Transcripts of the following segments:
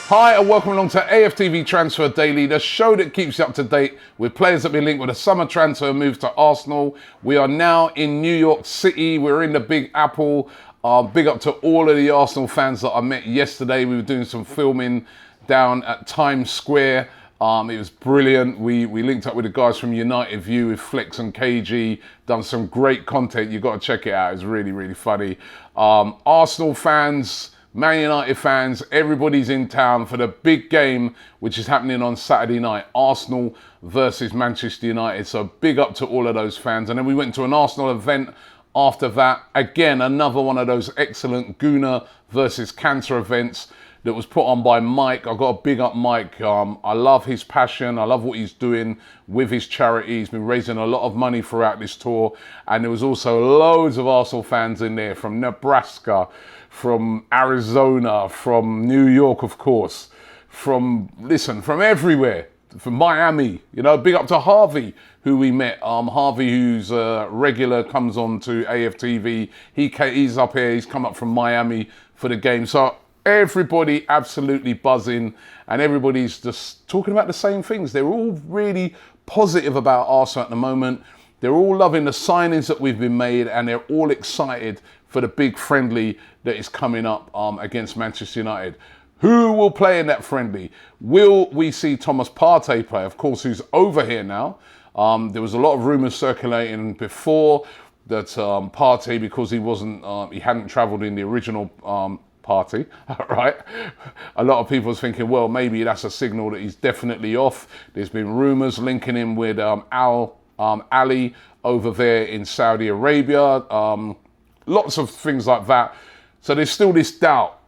Hi and welcome along to AFTV Transfer Daily, the show that keeps you up to date with players that have been linked with a summer transfer move to Arsenal. We are now in New York City. We're in the Big Apple. Big up to all of the Arsenal fans that I met yesterday. We were doing some filming down at Times Square. It was brilliant. We linked up with the guys from United View with Flex and KG, done some great content. You've got to check it out. It's really, really funny. Arsenal fans, Man United fans, everybody's in town for the big game, which is happening on Saturday night. Arsenal versus Manchester United. So big up to all of those fans. And then we went to an Arsenal event after that. Again, another one of those excellent Gooner versus Cancer events that was put on by Mike. I've got to big up Mike. I love his passion. I love what he's doing with his charity. He's been raising a lot of money throughout this tour. And there was also loads of Arsenal fans in there from Nebraska, from Arizona, from New York, of course, from everywhere, from Miami. You know, big up to Harvey, who we met. Harvey, who's regular, comes on to AFTV. He's up here. He's come up from Miami for the game. So everybody absolutely buzzing, and everybody's just talking about the same things. They're all really positive about Arsenal at the moment. They're all loving the signings that we've been made, and they're all excited for the big friendly that is coming up against Manchester United. Who will play in that friendly? Will we see Thomas Partey play? Of course, who's over here now. There was a lot of rumours circulating before that Partey, because he hadn't travelled in the original party, right? A lot of people was thinking, well, maybe that's a signal that he's definitely off. There's been rumours linking him with Ali over there in Saudi Arabia. Lots of things like that. So there's still this doubt.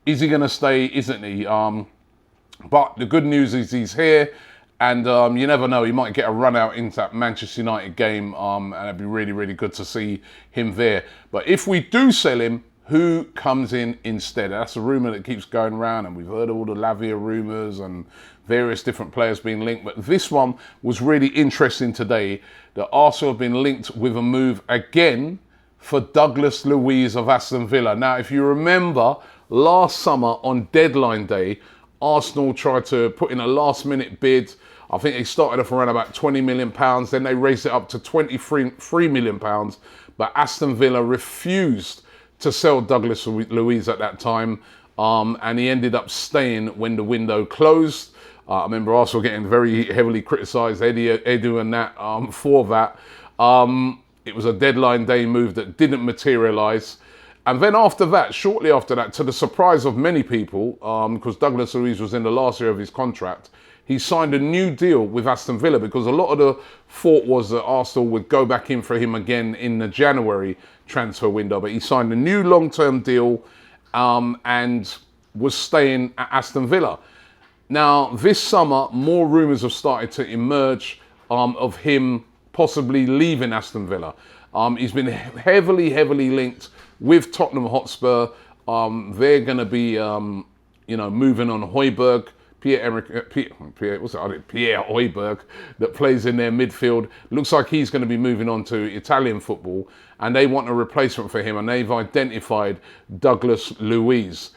Is he going to stay? Isn't he? But the good news is he's here. And you never know. He might get a run out into that Manchester United game. And it'd be really, really good to see him there. But if we do sell him, who comes in instead? That's a rumour that keeps going around. And we've heard all the Lavia rumours and various different players being linked. But this one was really interesting today. That Arsenal have been linked with a move again for Douglas Luiz of Aston Villa. Now, if you remember, last summer on deadline day, Arsenal tried to put in a last-minute bid. I think they started off around about £20 million. Then they raised it up to £23 million. But Aston Villa refused to sell Douglas Luiz at that time. And he ended up staying when the window closed. I remember Arsenal getting very heavily criticised, Edu and that, for that. It was a deadline day move that didn't materialise. And then after that, shortly after that, to the surprise of many people, because Douglas Luiz was in the last year of his contract, he signed a new deal with Aston Villa, because a lot of the thought was that Arsenal would go back in for him again in the January transfer window. But he signed a new long-term deal and was staying at Aston Villa. Now, this summer, more rumours have started to emerge of him possibly leaving Aston Villa. He's been heavily linked with Tottenham Hotspur. They're going to be, moving on Højbjerg, Pierre Højbjerg, that plays in their midfield. Looks like he's going to be moving on to Italian football, and they want a replacement for him, and they've identified Douglas Luiz.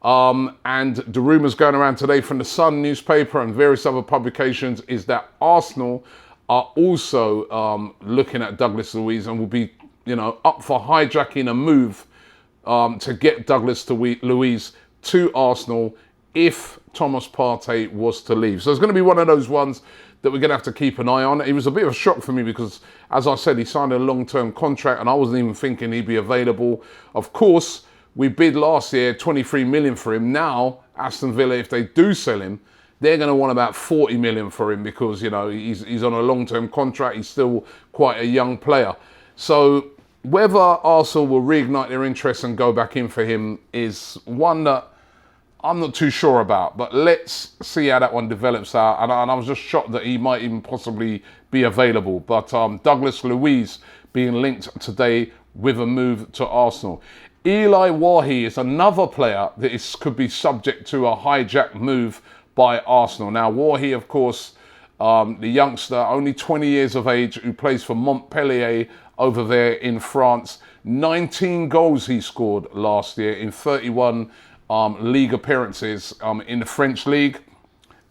And the rumours going around today from the Sun newspaper and various other publications is that Arsenal are also looking at Douglas Luiz and will be, up for hijacking a move to get Douglas Luiz to Arsenal if Thomas Partey was to leave. So it's going to be one of those ones that we're going to have to keep an eye on. It was a bit of a shock for me because, as I said, he signed a long-term contract and I wasn't even thinking he'd be available. Of course, we bid last year 23 million for him. Now, Aston Villa, if they do sell him, they're going to want about 40 million for him because, he's on a long-term contract. He's still quite a young player. So whether Arsenal will reignite their interest and go back in for him is one that I'm not too sure about. But let's see how that one develops out. And I was just shocked that he might even possibly be available. But Douglas Luiz being linked today with a move to Arsenal. Elye Wahi is another player that could be subject to a hijack move by Arsenal. Now, Wahi, of course, the youngster, only 20 years of age, who plays for Montpellier over there in France. 19 goals he scored last year in 31 league appearances in the French league.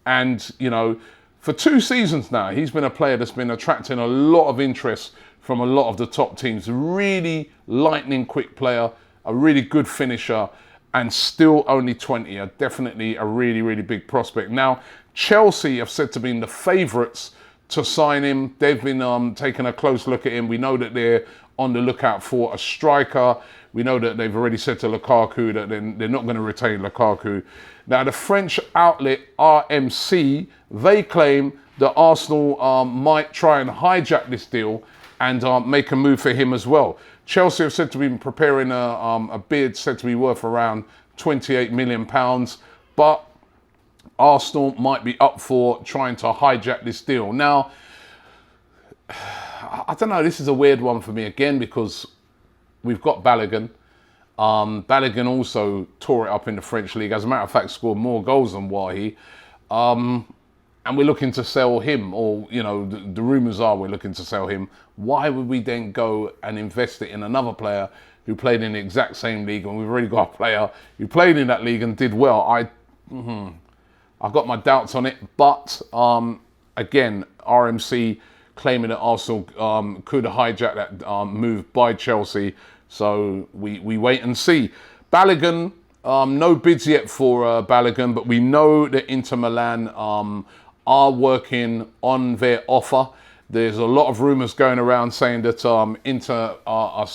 And, you know, for 2 seasons now, he's been a player that's been attracting a lot of interest from a lot of the top teams. Really lightning quick player, a really good finisher, and still only 20. Definitely a really, really big prospect. Now, Chelsea have said to be the favourites to sign him. They've been taking a close look at him. We know that they're on the lookout for a striker. We know that they've already said to Lukaku that they're not going to retain Lukaku. Now, the French outlet RMC, they claim that Arsenal might try and hijack this deal and make a move for him as well. Chelsea have said to be preparing a bid said to be worth around £28 million, but Arsenal might be up for trying to hijack this deal. Now, I don't know, this is a weird one for me again because we've got Balogun. Balogun also tore it up in the French league. As a matter of fact, scored more goals than Wahi. And we're looking to sell him, or, you know, the rumours are we're looking to sell him. Why would we then go and invest it in another player who played in the exact same league, and we've already got a player who played in that league and did well? I've got my doubts on it, but again, RMC claiming that Arsenal could hijack that move by Chelsea. So we wait and see. Balogun, no bids yet for Balogun, but we know that Inter Milan are working on their offer. There's a lot of rumours going around saying that Inter are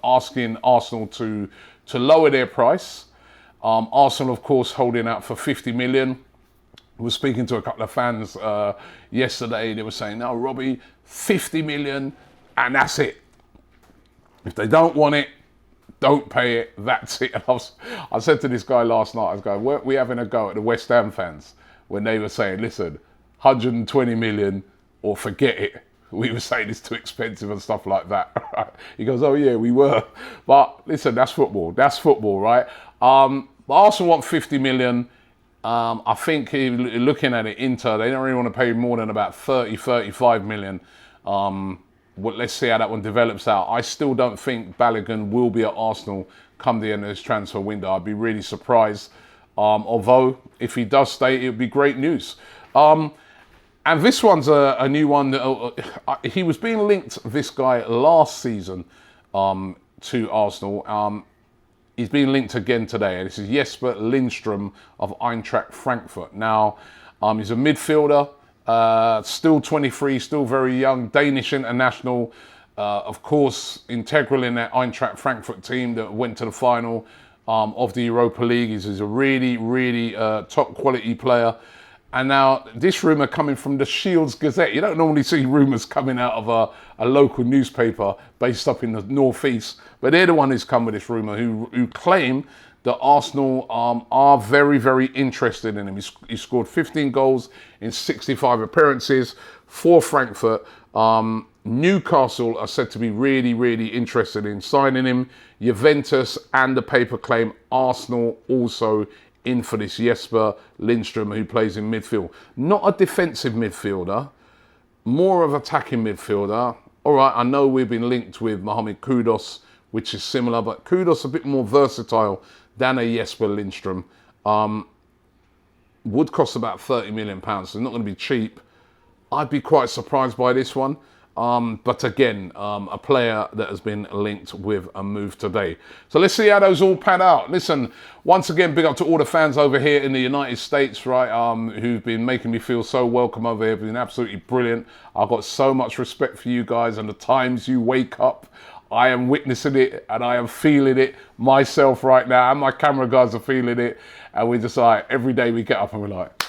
asking Arsenal to lower their price. Arsenal, of course, holding out for 50 million. I was speaking to a couple of fans yesterday. They were saying, no, Robbie, 50 million and that's it. If they don't want it, don't pay it, that's it. And I said to this guy last night, I was going, weren't we having a go at the West Ham fans when they were saying, listen, 120 million or forget it. We were saying it's too expensive and stuff like that. He goes, oh yeah, we were. But listen, that's football. That's football, right? Arsenal want 50 million. I think looking at it, Inter, they don't really want to pay more than about 35 million. Well, let's see how that one develops out. I still don't think Balogun will be at Arsenal come the end of this transfer window. I'd be really surprised. Although, if he does stay, it would be great news. And this one's a new one. He was being linked, this guy, last season to Arsenal. He's being linked again today. This is Jesper Lindstrom of Eintracht Frankfurt. Now, he's a midfielder. Still 23, still very young, Danish international, of course, integral in that Eintracht Frankfurt team that went to the final of the Europa League. He's a really, really top quality player. And now this rumour coming from the Shields Gazette. You don't normally see rumours coming out of a local newspaper based up in the northeast, but they're the one who's come with this rumour, who claim that Arsenal are very, very interested in him. He scored 15 goals in 65 appearances for Frankfurt. Newcastle are said to be really, really interested in signing him. Juventus and the paper claim Arsenal also in for this Jesper Lindstrom, who plays in midfield. Not a defensive midfielder, more of attacking midfielder. All right, I know we've been linked with Mohamed Kudus, which is similar, but Kudus a bit more versatile than a Jesper Lindstrom. Would cost about £30 million, so it's not going to be cheap. I'd be quite surprised by this one. But again, a player that has been linked with a move today. So let's see how those all pan out. Listen, once again, big up to all the fans over here in the United States, right, who've been making me feel so welcome over here. Been absolutely brilliant. I've got so much respect for you guys and the times you wake up. I am witnessing it and I am feeling it myself right now, and my camera guys are feeling it. And we're just like, every day we get up and we're like,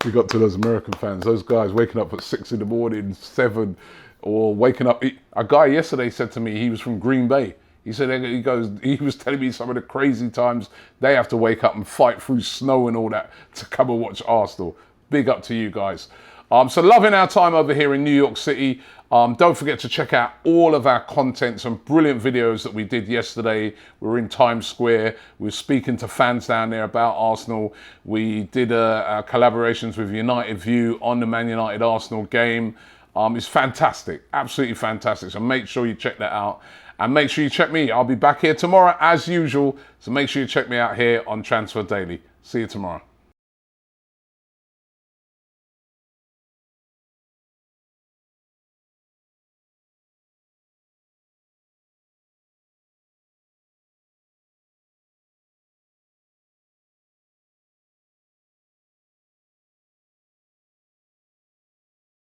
we got to those American fans, those guys waking up at 6 in the morning, 7, or waking up. A guy yesterday said to me, he was from Green Bay. He said, he was telling me some of the crazy times they have to wake up and fight through snow and all that to come and watch Arsenal. Big up to you guys. So loving our time over here in New York City. Don't forget to check out all of our content, some brilliant videos that we did yesterday. We were in Times Square. We were speaking to fans down there about Arsenal. We did collaborations with United View on the Man United Arsenal game. It's fantastic, absolutely fantastic. So make sure you check that out. And make sure you check me. I'll be back here tomorrow as usual. So make sure you check me out here on Transfer Daily. See you tomorrow.